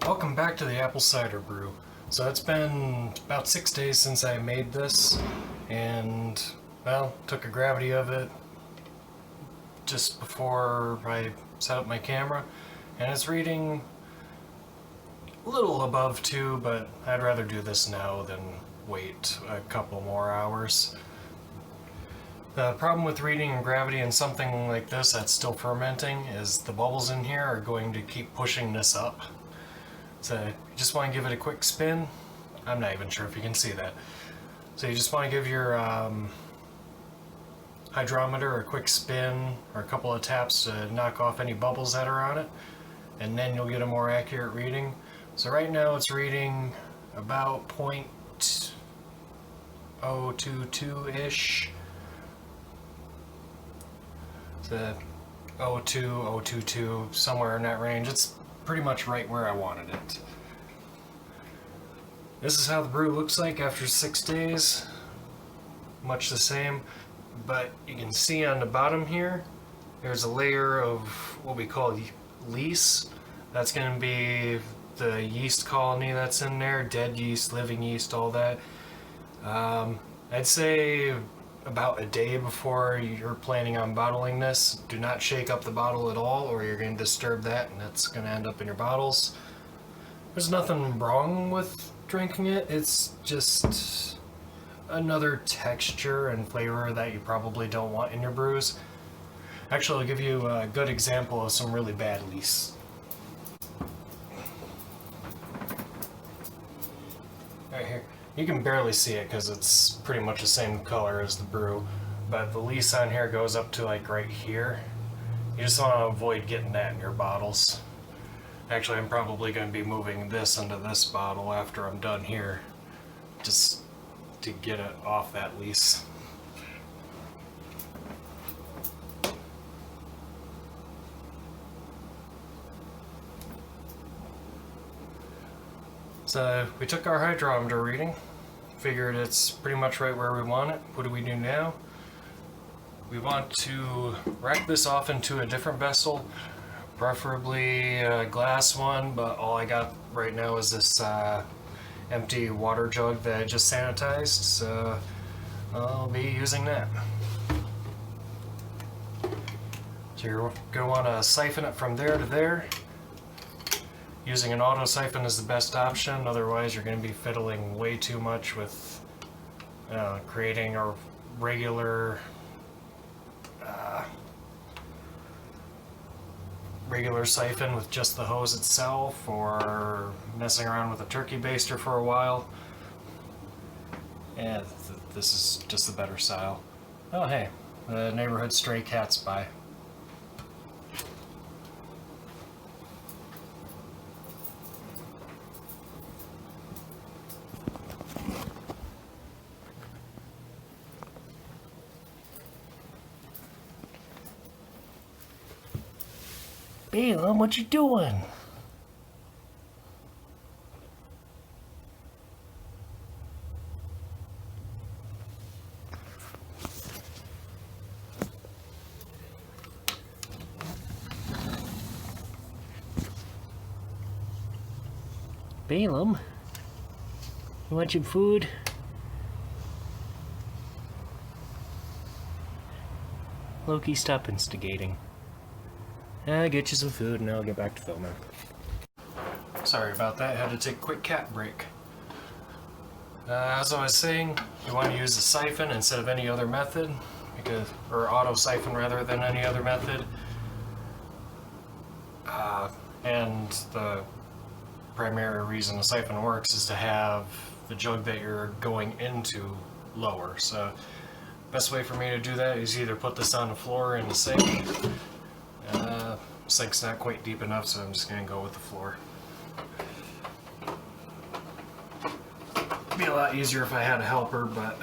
Welcome back to the apple cider brew. So it's been about 6 days since I made this, and well, took a gravity of it just before I set up my camera, and it's reading a little above 2, but I'd rather do this now than wait a couple more hours. The problem with reading in gravity in something like this that's still fermenting is the bubbles in here are going to keep pushing this up. So you just want to give it a quick spin. I'm not even sure if you can see that. So you just want to give your hydrometer a quick spin or a couple of taps to knock off any bubbles that are on it, and then you'll get a more accurate reading. So right now it's reading about 0.022-ish. The 02, 022, somewhere in that range. It's pretty much right where I wanted it. This is how the brew looks like after 6 days. Much the same, but you can see on the bottom here, there's a layer of what we call yeast. That's going to be the yeast colony that's in there, dead yeast, living yeast, all that. I'd say about a day before you're planning on bottling this, do not shake up the bottle at all, or you're going to disturb that and that's going to end up in your bottles. There's nothing wrong with drinking it, it's just another texture and flavor that you probably don't want in your brews. Actually, I'll give you a good example of some really bad yeast. Right here. You can barely see it because it's pretty much the same color as the brew, but the lease on here goes up to like right here. You just want to avoid getting that in your bottles. Actually, I'm probably going to be moving this into this bottle after I'm done here, just to get it off that lease. So we took our hydrometer reading, figured it's pretty much right where we want it. What do we do now? We want to rack this off into a different vessel, preferably a glass one, but all I got right now is this empty water jug that I just sanitized, so I'll be using that. So you're going to want to siphon it from there to there. Using an auto siphon is the best option, otherwise you're going to be fiddling way too much with creating a regular siphon with just the hose itself, or messing around with a turkey baster for a while. And this is just the better style. Oh hey, the neighborhood stray cat's by. Balaam, what you doing? Balaam, you want some food? Loki, stop instigating. I'll get you some food and I'll get back to filming. Sorry about that, had to take a quick cat break. As I was saying, you want to use a siphon instead of any other method, or auto siphon rather than any other method. And the primary reason a siphon works is to have the jug that you're going into lower. So best way for me to do that is either put this on the floor in the sink. Sink's not quite deep enough, so I'm just going to go with the floor. It'd be a lot easier if I had a helper, but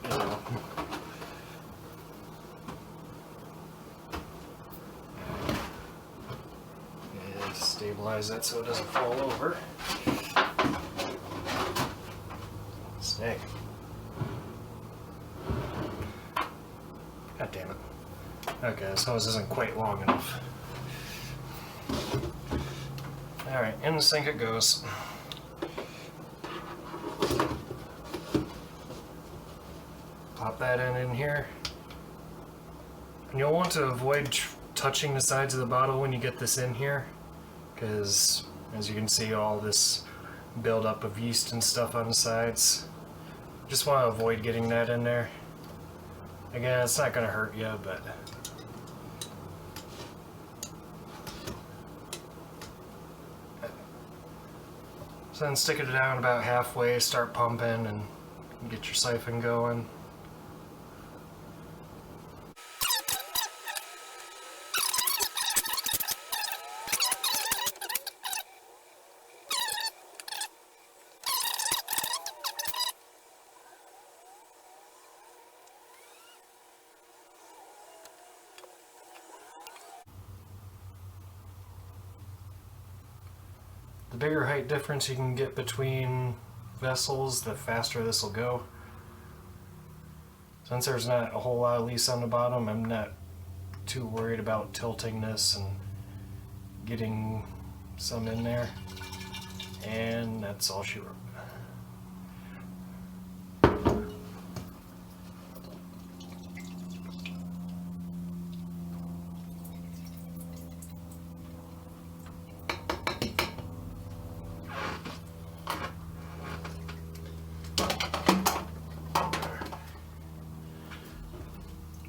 you know. And stabilize that so it doesn't fall over. Snake. God damn it. Okay, this hose isn't quite long enough. Alright, in the sink it goes. Pop that in here. And you'll want to avoid touching the sides of the bottle when you get this in here, because as you can see, all this buildup of yeast and stuff on the sides. Just want to avoid getting that in there. Again, it's not going to hurt you, but so then stick it down about halfway, start pumping, and get your siphon going. The bigger height difference you can get between vessels, the faster this will go. Since there's not a whole lot of lease on the bottom, I'm not too worried about tilting this and getting some in there. And that's all she wrote.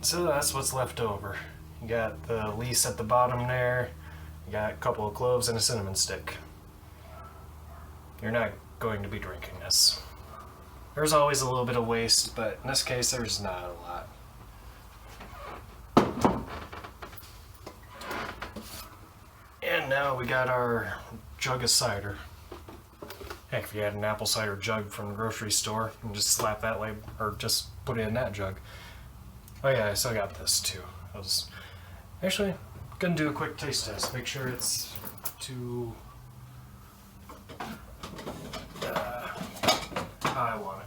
So that's what's left over. You got the lease at the bottom there, you got a couple of cloves and a cinnamon stick. You're not going to be drinking this. There's always a little bit of waste, but in this case there's not a lot. And now we got our jug of cider. Heck, if you had an apple cider jug from the grocery store, you can just slap that label, or just put it in that jug. Oh yeah, I still got this too. I was actually gonna do a quick taste test. Make sure it's to how I want it.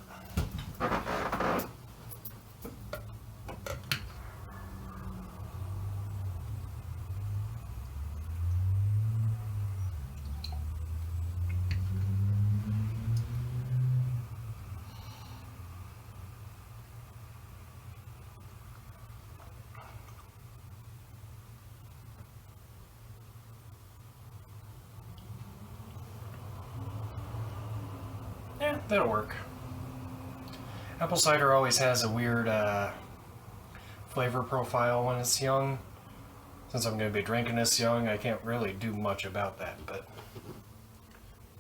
Yeah, that'll work. Apple cider always has a weird flavor profile when it's young. Since I'm going to be drinking this young, I can't really do much about that, but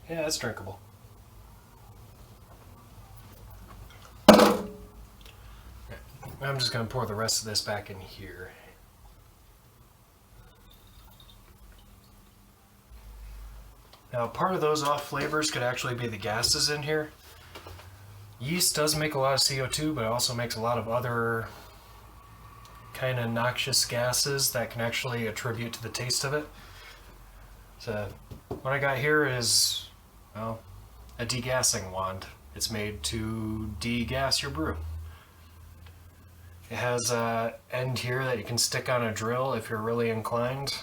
yeah, it's drinkable. I'm just going to pour the rest of this back in here. Now, part of those off flavors could actually be the gases in here. Yeast does make a lot of CO2, but it also makes a lot of other kind of noxious gases that can actually attribute to the taste of it. So, what I got here is, well, a degassing wand. It's made to degas your brew. It has an end here that you can stick on a drill if you're really inclined.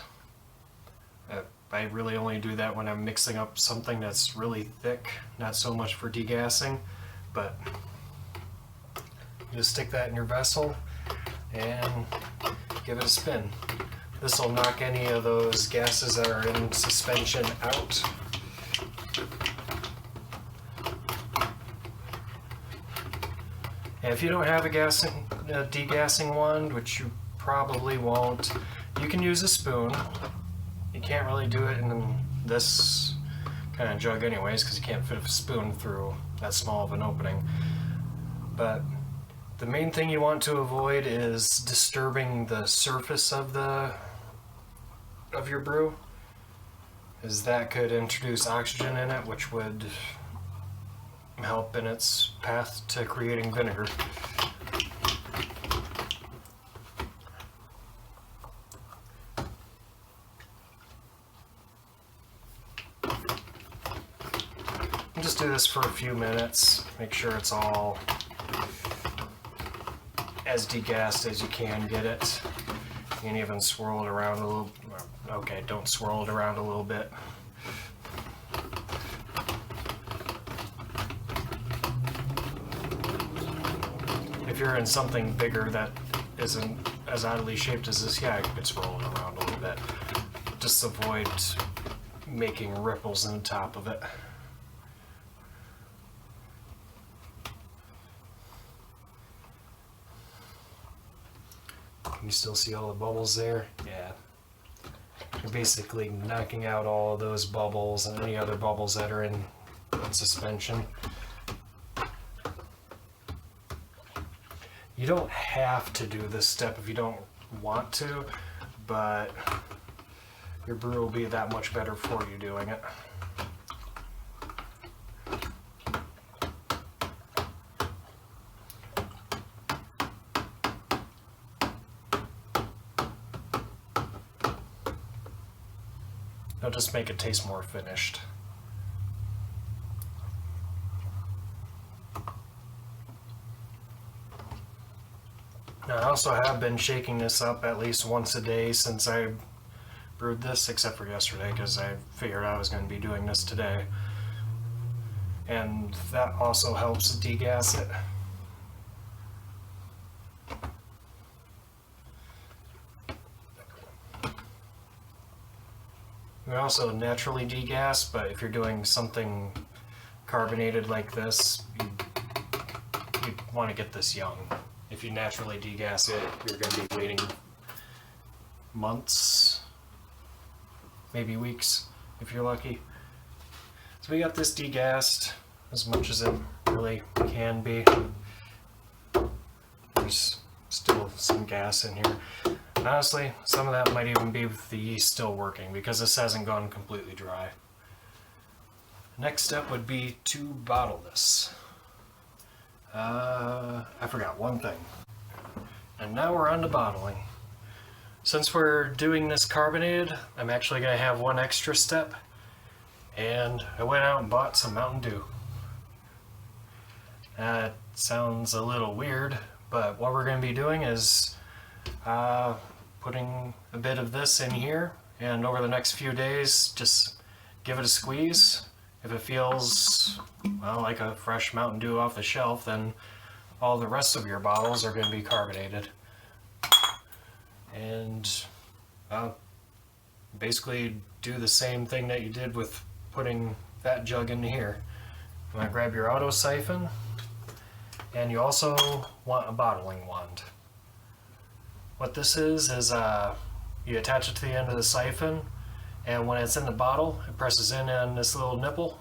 I really only do that when I'm mixing up something that's really thick, not so much for degassing, but you just stick that in your vessel and give it a spin. This will knock any of those gases that are in suspension out. And if you don't have a degassing wand, which you probably won't, you can use a spoon. You can't really do it in this kind of jug anyways, because you can't fit a spoon through that small of an opening. But the main thing you want to avoid is disturbing the surface of your brew, as that could introduce oxygen in it, which would help in its path to creating vinegar. Just do this for a few minutes, make sure it's all as degassed as you can get it. You can even swirl it around a little. Okay, don't swirl it around a little bit. if you're in something bigger that isn't as oddly shaped as this, yeah, it's rolling around a little bit. Just avoid making ripples in the top of it. Can you still see all the bubbles there? Yeah. You're basically knocking out all of those bubbles and any other bubbles that are in suspension. You don't have to do this step if you don't want to, but your brew will be that much better for you doing it. It'll just make it taste more finished. Now, I also have been shaking this up at least once a day since I brewed this, except for yesterday because I figured I was going to be doing this today. And that also helps degas it. You can also naturally degas, but if you're doing something carbonated like this, you want to get this young. If you naturally degas it, you're going to be waiting months, maybe weeks, if you're lucky. So we got this degassed as much as it really can be. There's still some gas in here. Honestly, some of that might even be with the yeast still working because this hasn't gone completely dry. Next step would be to bottle this. I forgot one thing. And now we're on to bottling. Since we're doing this carbonated, I'm actually going to have one extra step. And I went out and bought some Mountain Dew. That sounds a little weird, but what we're going to be doing is putting a bit of this in here, and over the next few days, just give it a squeeze. If it feels, well, like a fresh Mountain Dew off the shelf, then all the rest of your bottles are going to be carbonated. And basically do the same thing that you did with putting that jug in here. You want to grab your auto siphon, and you also want a bottling wand. What this is you attach it to the end of the siphon, and when it's in the bottle, it presses in on this little nipple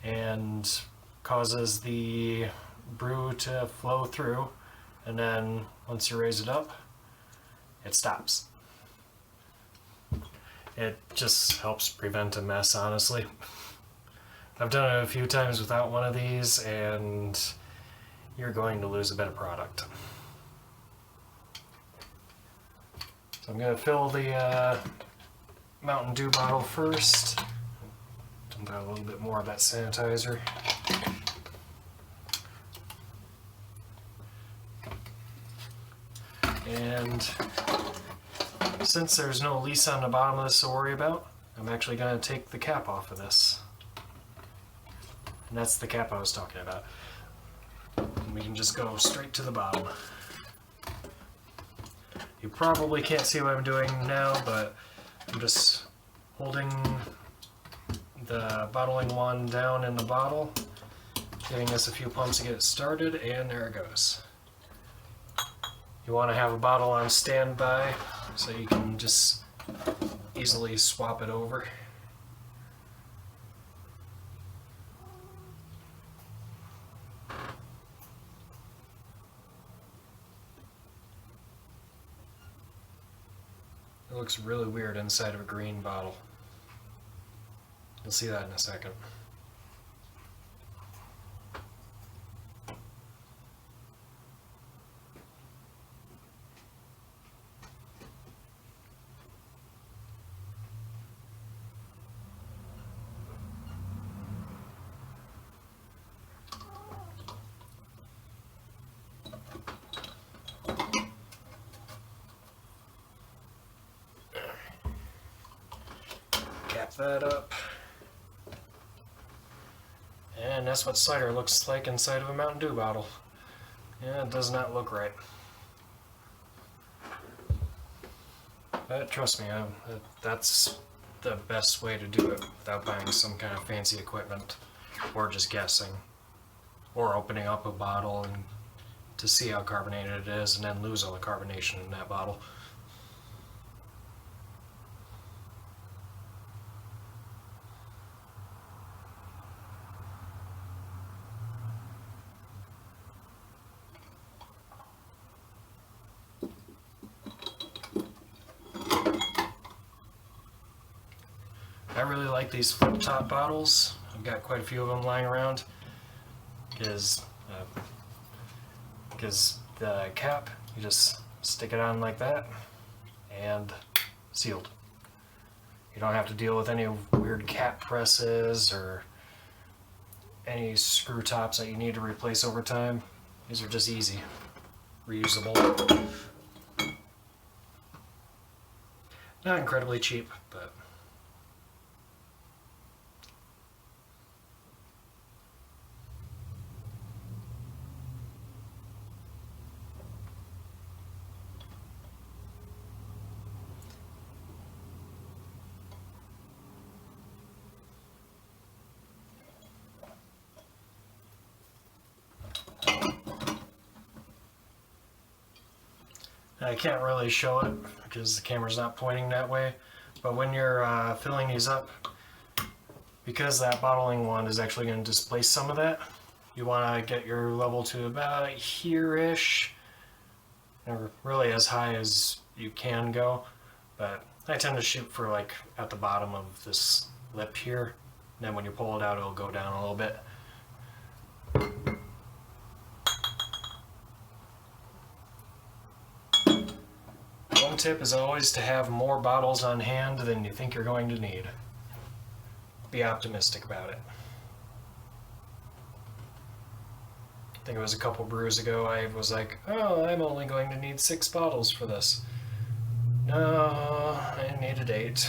and causes the brew to flow through, and then once you raise it up, it stops. It just helps prevent a mess, honestly. I've done it a few times without one of these, and you're going to lose a bit of product. So I'm going to fill the Mountain Dew bottle first. Dump out a little bit more of that sanitizer. And since there's no lease on the bottom of this to worry about, I'm actually going to take the cap off of this. And that's the cap I was talking about. And we can just go straight to the bottom. You probably can't see what I'm doing now, but I'm just holding the bottling wand down in the bottle, giving this a few pumps to get it started, and there it goes. You want to have a bottle on standby so you can just easily swap it over. It looks really weird inside of a green bottle. You'll see that in a second. Cap that up. And that's what cider looks like inside of a Mountain Dew bottle. Yeah, it does not look right. But trust me, that's the best way to do it without buying some kind of fancy equipment or just guessing or opening up a bottle and to see how carbonated it is and then lose all the carbonation in that bottle. I really like these flip top bottles. I've got quite a few of them lying around because the cap, you just stick it on like that and sealed. You don't have to deal with any weird cap presses or any screw tops that you need to replace over time. These are just easy, reusable. Not incredibly cheap, but I can't really show it because the camera's not pointing that way, but when you're filling these up, because that bottling wand is actually going to displace some of that, you want to get your level to about here-ish, or really as high as you can go, but I tend to shoot for like at the bottom of this lip here, and then when you pull it out it'll go down a little bit. One tip is always to have more bottles on hand than you think you're going to need. Be optimistic about it. I think it was a couple brews ago I was like, oh, I'm only going to need 6 bottles for this. No, I needed 8.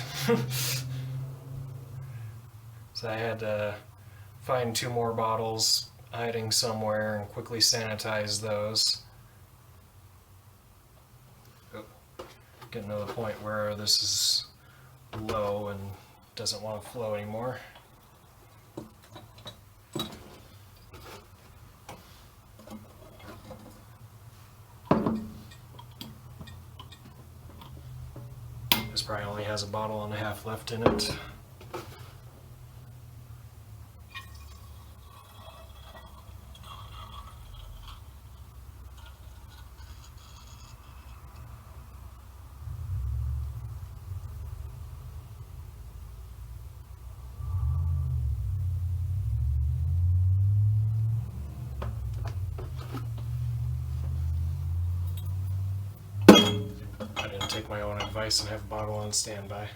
So I had to find 2 more bottles hiding somewhere and quickly sanitize those. Getting to the point where this is low and doesn't want to flow anymore. This probably only has a bottle and a half left in it. I didn't take my own advice and have a bottle on standby.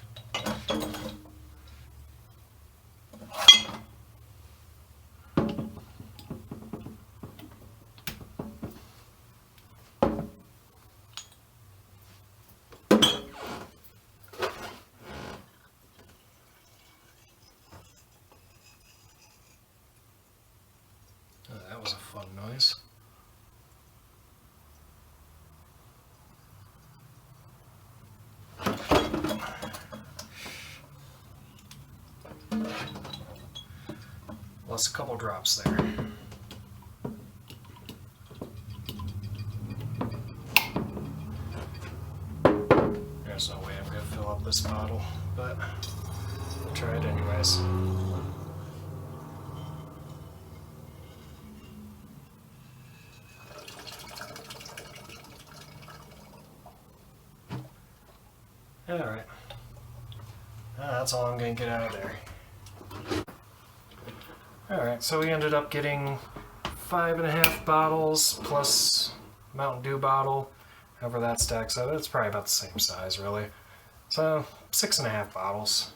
Oh, that was a fun noise. Plus a couple drops there. There's no way I'm going to fill up this bottle, but I'll try it anyways. Alright. That's all I'm going to get out of there. Alright, so we ended up getting 5.5 bottles plus Mountain Dew bottle. However that stacks up, it's probably about the same size really. So 6.5 bottles.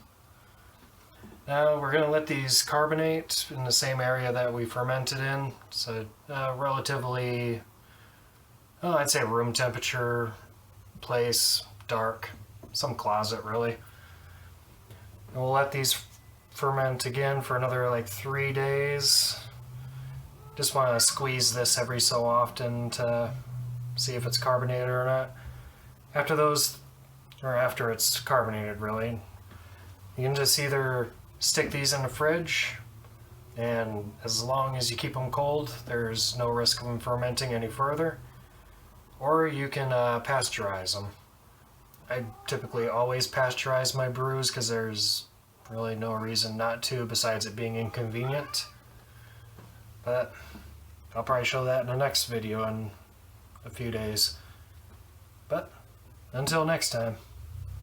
Now we're going to let these carbonate in the same area that we fermented in. So relatively, I'd say room temperature place, dark, some closet really. And we'll let these ferment again for another like 3 days. Just want to squeeze this every so often to see if it's carbonated or not. After it's carbonated really, you can just either stick these in the fridge, and as long as you keep them cold, there's no risk of them fermenting any further, or you can pasteurize them. I typically always pasteurize my brews because there's really no reason not to besides it being inconvenient. But I'll probably show that in the next video in a few days. But until next time.